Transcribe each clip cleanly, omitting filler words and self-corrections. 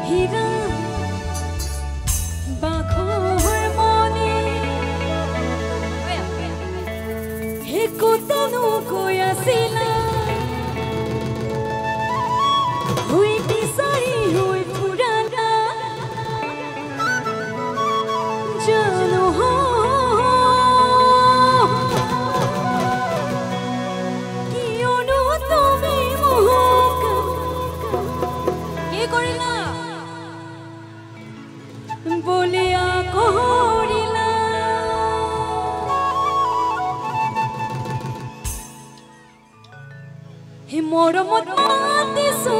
হীৰা বাখৰ মনে হে কতনো কৈ আছিলা হুই বিচাৰি হুই ফুৰালা জানো কিয়নো তুমি মোক কি কৰিলা বলিয়া কৰিলা হে মৰমত মাতিছো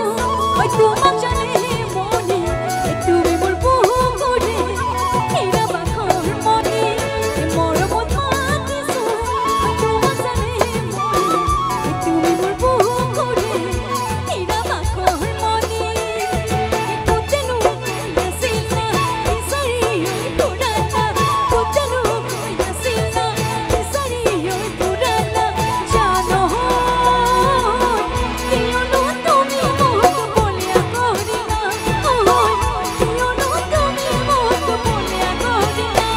ঐ তোমাক জানে মনে তুমি মোৰ বুকুৰে হীৰা বাখৰ মনে হে মৰমত মাতিছো ঐ তোমাক জানে মনে তুমি মোৰ বুকুৰে হীৰা বাখৰ মনে কতনো আছিলা বিচাৰি ফুৰালা কতনো আছিলা বিচাৰি ফুৰালা জানো কিয়নো তুমি মোক বলিয়া কৰিলা কিয়নো তুমি মোক বলিয়া কৰিলা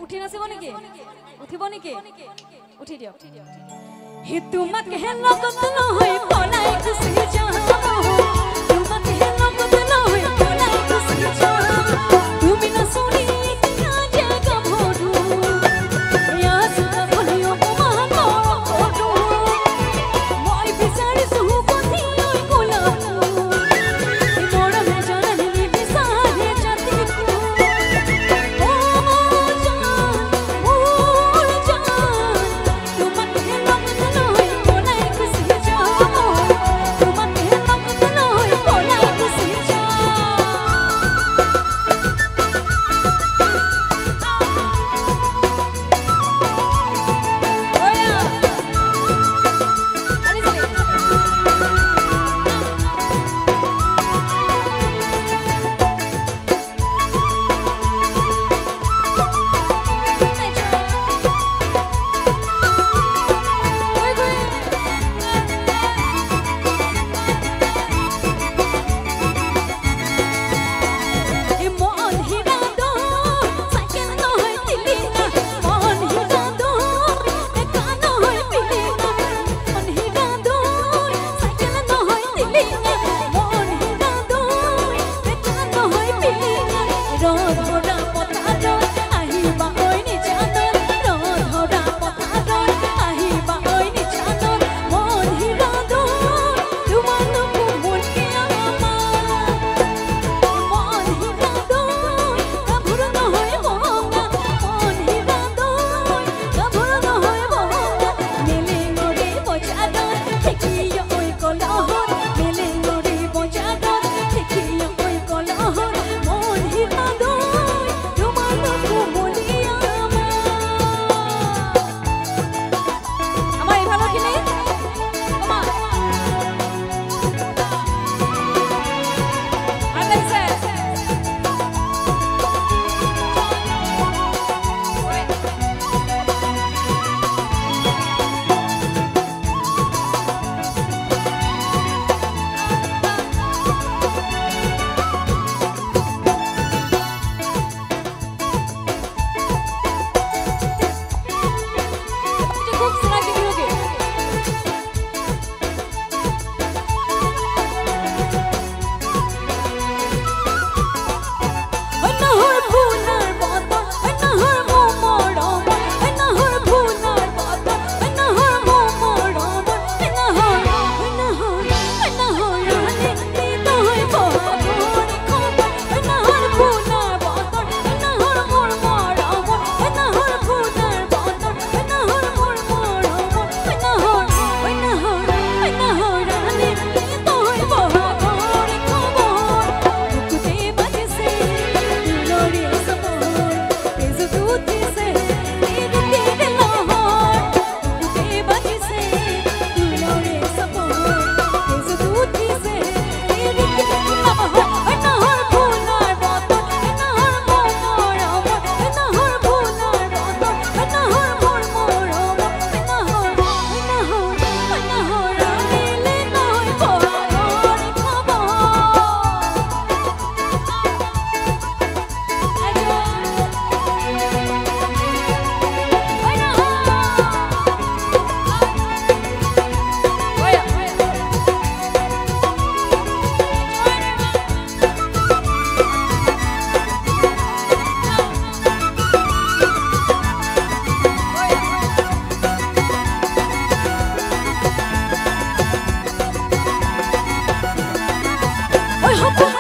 উঠি নাচিব নেকি উঠিব নেকি উঠি দিয়ক হে তোমাক হে লগত নহয় পলাই গুচি যাওঁ তোমাক হে লগত নহয় পলাই গুচি যাওঁ তুমি নাচনি এতিয়া জাগা ভৰো ইয়াসুকা ভলি অপমান কৰো মই বিচাৰিছো কতি ঐ গোলাপ মৰমে জানি বিচাৰে জাতিকো তোমাক হে লগত নহয় পলাই গুচি যাওঁ তোমাক হে লগত হব